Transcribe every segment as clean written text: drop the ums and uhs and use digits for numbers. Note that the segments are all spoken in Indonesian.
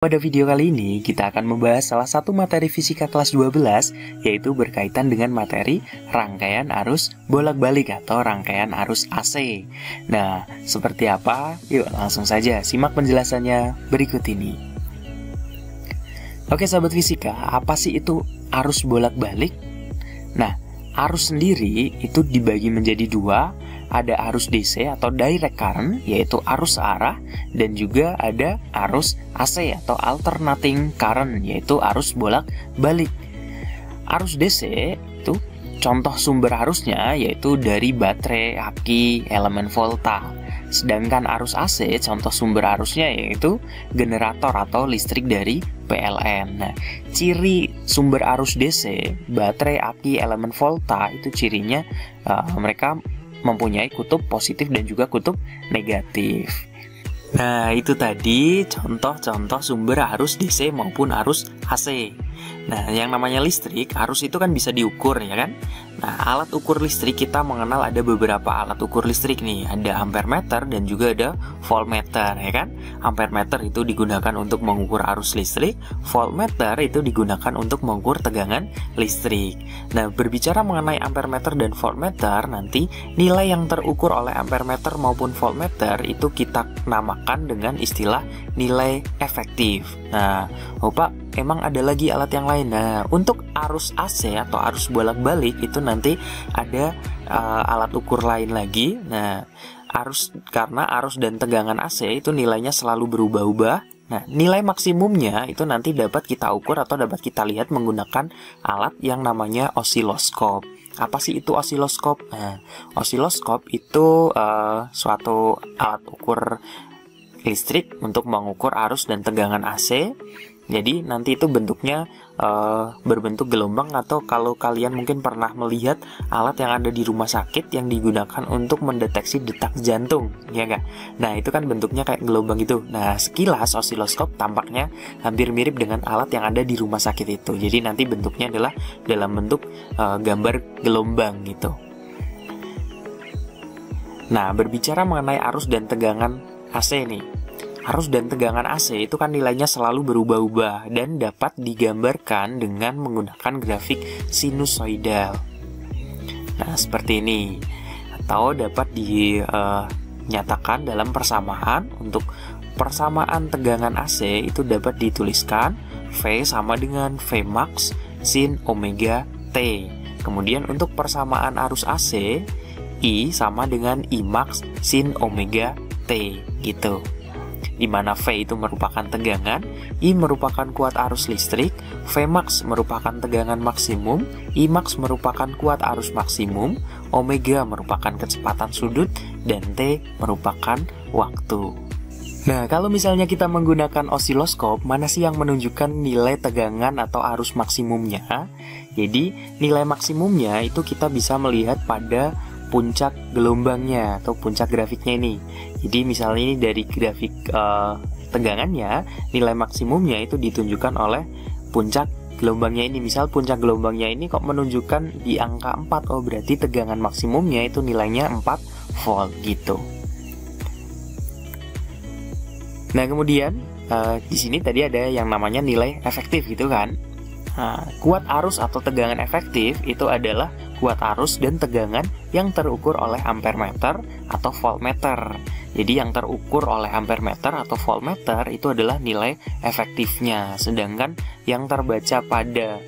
Pada video kali ini, kita akan membahas salah satu materi fisika kelas 12, yaitu berkaitan dengan materi rangkaian arus bolak-balik atau rangkaian arus AC. Nah, seperti apa? Yuk langsung saja simak penjelasannya berikut ini. Oke sahabat fisika, apa sih itu arus bolak-balik? Nah, arus sendiri itu dibagi menjadi dua. Ada arus DC atau direct current, yaitu arus searah, dan juga ada arus AC atau alternating current, yaitu arus bolak-balik. Arus DC itu contoh sumber arusnya yaitu dari baterai, aki, elemen volta. Sedangkan arus AC contoh sumber arusnya yaitu generator atau listrik dari PLN. Nah, ciri sumber arus DC, baterai, aki, elemen volta itu cirinya mereka mempunyai kutub positif dan juga kutub negatif. Nah, itu tadi contoh-contoh sumber arus DC maupun arus AC. Nah, yang namanya listrik, arus itu kan bisa diukur ya kan? Nah, alat ukur listrik kita mengenal ada beberapa alat ukur listrik nih. Ada ampermeter dan juga ada voltmeter ya kan? Ampermeter itu digunakan untuk mengukur arus listrik, voltmeter itu digunakan untuk mengukur tegangan listrik. Nah, berbicara mengenai ampermeter dan voltmeter, nanti nilai yang terukur oleh ampermeter maupun voltmeter itu kita namakan dengan istilah nilai efektif. Nah, Pak, emang ada lagi alat yang lain. Nah, untuk arus AC atau arus bolak-balik itu nanti ada alat ukur lain lagi. Nah, karena arus dan tegangan AC itu nilainya selalu berubah-ubah. Nah, nilai maksimumnya itu nanti dapat kita ukur atau dapat kita lihat menggunakan alat yang namanya osiloskop. Apa sih itu osiloskop? Nah, osiloskop itu suatu alat ukur listrik untuk mengukur arus dan tegangan AC. Jadi nanti itu bentuknya berbentuk gelombang, atau kalau kalian mungkin pernah melihat alat yang ada di rumah sakit yang digunakan untuk mendeteksi detak jantung, ya nggak? Nah, itu kan bentuknya kayak gelombang gitu. Nah, sekilas osiloskop tampaknya hampir mirip dengan alat yang ada di rumah sakit itu. Jadi nanti bentuknya adalah dalam bentuk gambar gelombang gitu. Nah, berbicara mengenai arus dan tegangan AC nih. Arus dan tegangan AC itu kan nilainya selalu berubah-ubah dan dapat digambarkan dengan menggunakan grafik sinusoidal. Nah, seperti ini. Atau dapat dinyatakan dalam persamaan. Untuk persamaan tegangan AC itu dapat dituliskan V sama dengan V max sin omega T. Kemudian untuk persamaan arus AC, I sama dengan I max sin omega T gitu. Di mana V itu merupakan tegangan, I merupakan kuat arus listrik, V max merupakan tegangan maksimum, I max merupakan kuat arus maksimum, omega merupakan kecepatan sudut, dan T merupakan waktu. Nah, kalau misalnya kita menggunakan osiloskop, mana sih yang menunjukkan nilai tegangan atau arus maksimumnya? Jadi, nilai maksimumnya itu kita bisa melihat pada puncak gelombangnya atau puncak grafiknya ini. Jadi misalnya ini dari grafik tegangannya, nilai maksimumnya itu ditunjukkan oleh puncak gelombangnya ini. Misal puncak gelombangnya ini kok menunjukkan di angka 4, oh berarti tegangan maksimumnya itu nilainya 4 volt gitu. Nah, kemudian di sini tadi ada yang namanya nilai efektif gitu kan. Nah, kuat arus atau tegangan efektif itu adalah kuat arus dan tegangan yang terukur oleh ampermeter atau voltmeter. Jadi yang terukur oleh ampermeter atau voltmeter itu adalah nilai efektifnya. Sedangkan yang terbaca pada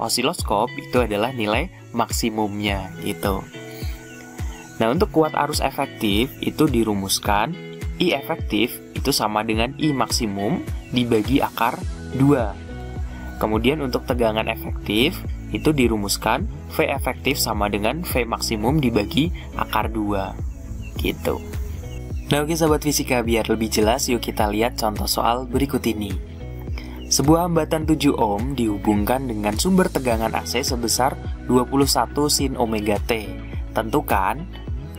osiloskop itu adalah nilai maksimumnya gitu. Nah, untuk kuat arus efektif itu dirumuskan I efektif itu sama dengan I maksimum dibagi akar 2. Kemudian untuk tegangan efektif itu dirumuskan V efektif sama dengan V maksimum dibagi akar 2 gitu. Nah, oke sahabat fisika, biar lebih jelas yuk kita lihat contoh soal berikut ini. Sebuah hambatan 7 ohm dihubungkan dengan sumber tegangan AC sebesar 21 sin omega T. Tentukan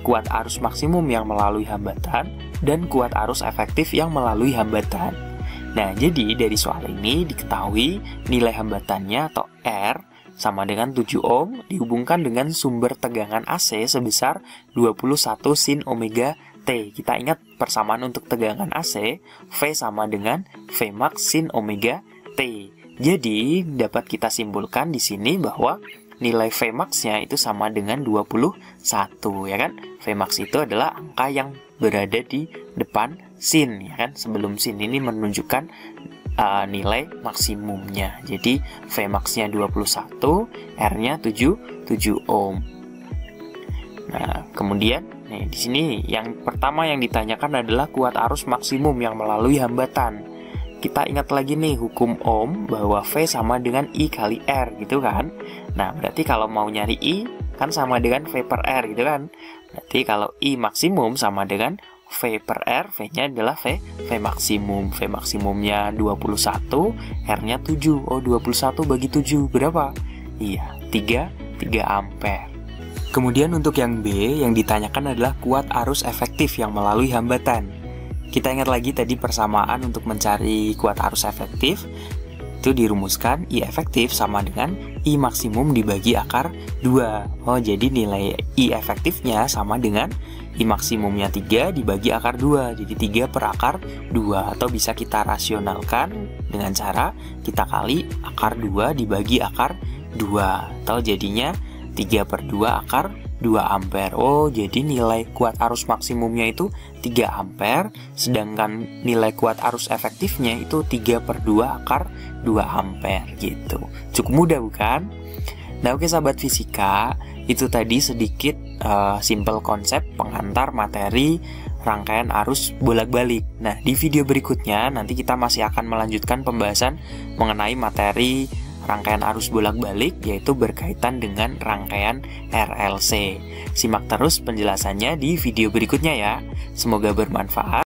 kuat arus maksimum yang melalui hambatan dan kuat arus efektif yang melalui hambatan. Nah, jadi dari soal ini diketahui nilai hambatannya atau R sama dengan 7 ohm dihubungkan dengan sumber tegangan AC sebesar 21 sin omega T. Kita ingat persamaan untuk tegangan AC, V sama dengan Vmax sin omega T. Jadi, dapat kita simpulkan di sini bahwa nilai Vmax-nya itu sama dengan 21, ya kan? Vmax itu adalah angka yang berada di depan sin, ya kan? Sebelum sin ini menunjukkan nilai maksimumnya. Jadi, Vmax-nya 21, R-nya 7 ohm. Nah, kemudian nih di sini yang pertama yang ditanyakan adalah kuat arus maksimum yang melalui hambatan. Kita ingat lagi nih hukum Ohm bahwa V sama dengan I kali R gitu kan. Nah, berarti kalau mau nyari I kan sama dengan V per R gitu kan. Berarti kalau I maksimum sama dengan V per R, V-nya adalah V maksimum. V maksimumnya 21, R-nya 7. Oh, 21 bagi 7 berapa? Iya, 3 ampere. Kemudian untuk yang B, yang ditanyakan adalah kuat arus efektif yang melalui hambatan. Kita ingat lagi tadi persamaan untuk mencari kuat arus efektif. Itu dirumuskan I efektif sama dengan I maksimum dibagi akar 2. Oh, jadi nilai I efektifnya sama dengan I maksimumnya 3 dibagi akar 2. Jadi 3 per akar 2. Atau bisa kita rasionalkan dengan cara kita kali akar 2 dibagi akar 2. Atau jadinya 3 per 2 akar 2 ampere. Oh, jadi nilai kuat arus maksimumnya itu 3 ampere, sedangkan nilai kuat arus efektifnya itu 3 per 2 akar 2 ampere gitu. Cukup mudah bukan? Nah, oke sahabat fisika, itu tadi sedikit simple konsep pengantar materi rangkaian arus bolak-balik. Nah, di video berikutnya nanti kita masih akan melanjutkan pembahasan mengenai materi rangkaian arus bolak-balik, yaitu berkaitan dengan rangkaian RLC. Simak terus penjelasannya di video berikutnya ya. Semoga bermanfaat.